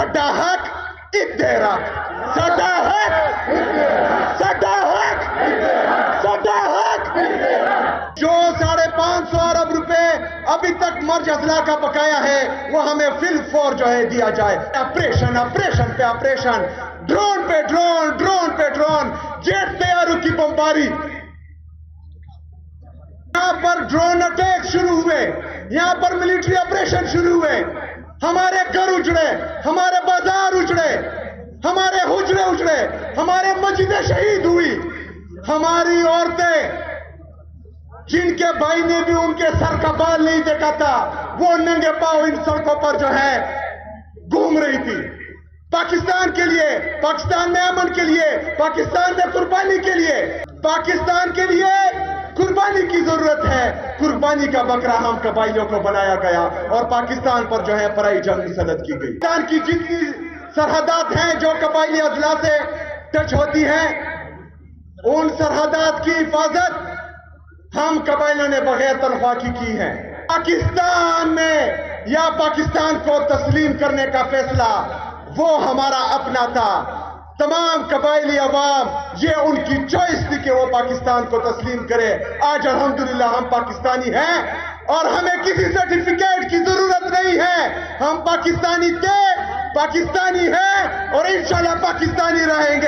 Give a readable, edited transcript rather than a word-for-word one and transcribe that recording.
ساڈا حق ادھر ساڈا حق ساڈا حق ساڈا حق جو 550 ارب روپے ابھی تک مرج اضلاع کا بقایا ہے وہ ہمیں فی الفور جو ہے دیا جائے. آپریشن آپریشن پہ آپریشن، ڈرون پہ ڈرون، ڈرون پہ ڈرون، جیٹ طیاروں کی بمباری. یہاں پر ڈرون اٹیک شروع ہوئے، یہاں پر ملٹری آپریشن شروع ہوئے، ہمارے گھر اجڑے، ہمارے بازار اجڑے، ہمارے حجرے اجڑے، ہمارے مسجدیں شہید ہوئی، ہماری عورتیں جن کے بھائی نے بھی ان کے سر کا بال نہیں دیکھا تھا وہ ننگے پاؤں ان سڑکوں پر جو ہے گھوم رہی تھی. پاکستان کے لیے، پاکستان میں امن کے لیے، پاکستان میں قربانی کے لیے، پاکستان کے لیے قربانی کی ضرورت ہے. قربانی کا بکرا ہم قبائلیوں کو بنایا گیا اور پاکستان پر جو ہے پرائی جنگ مسلط کی گئی. پاکستان کی جتنی سرحدات ہیں جو قبائلی اضلاع سے ٹچ ہوتی ہیں ان سرحدات کی حفاظت ہم قبائلیوں نے بغیر تنخواہ کی ہے. پاکستان میں یا پاکستان کو تسلیم کرنے کا فیصلہ وہ ہمارا اپنا تھا. تمام قبائلی عوام یہ ان کی چوائس تھی کہ وہ پاکستان کو تسلیم کرے. آج الحمدللہ ہم پاکستانی ہیں اور ہمیں کسی سرٹیفکیٹ کی ضرورت نہیں ہے. ہم پاکستانی تھے، پاکستانی ہیں اور انشاءاللہ پاکستانی رہیں گے.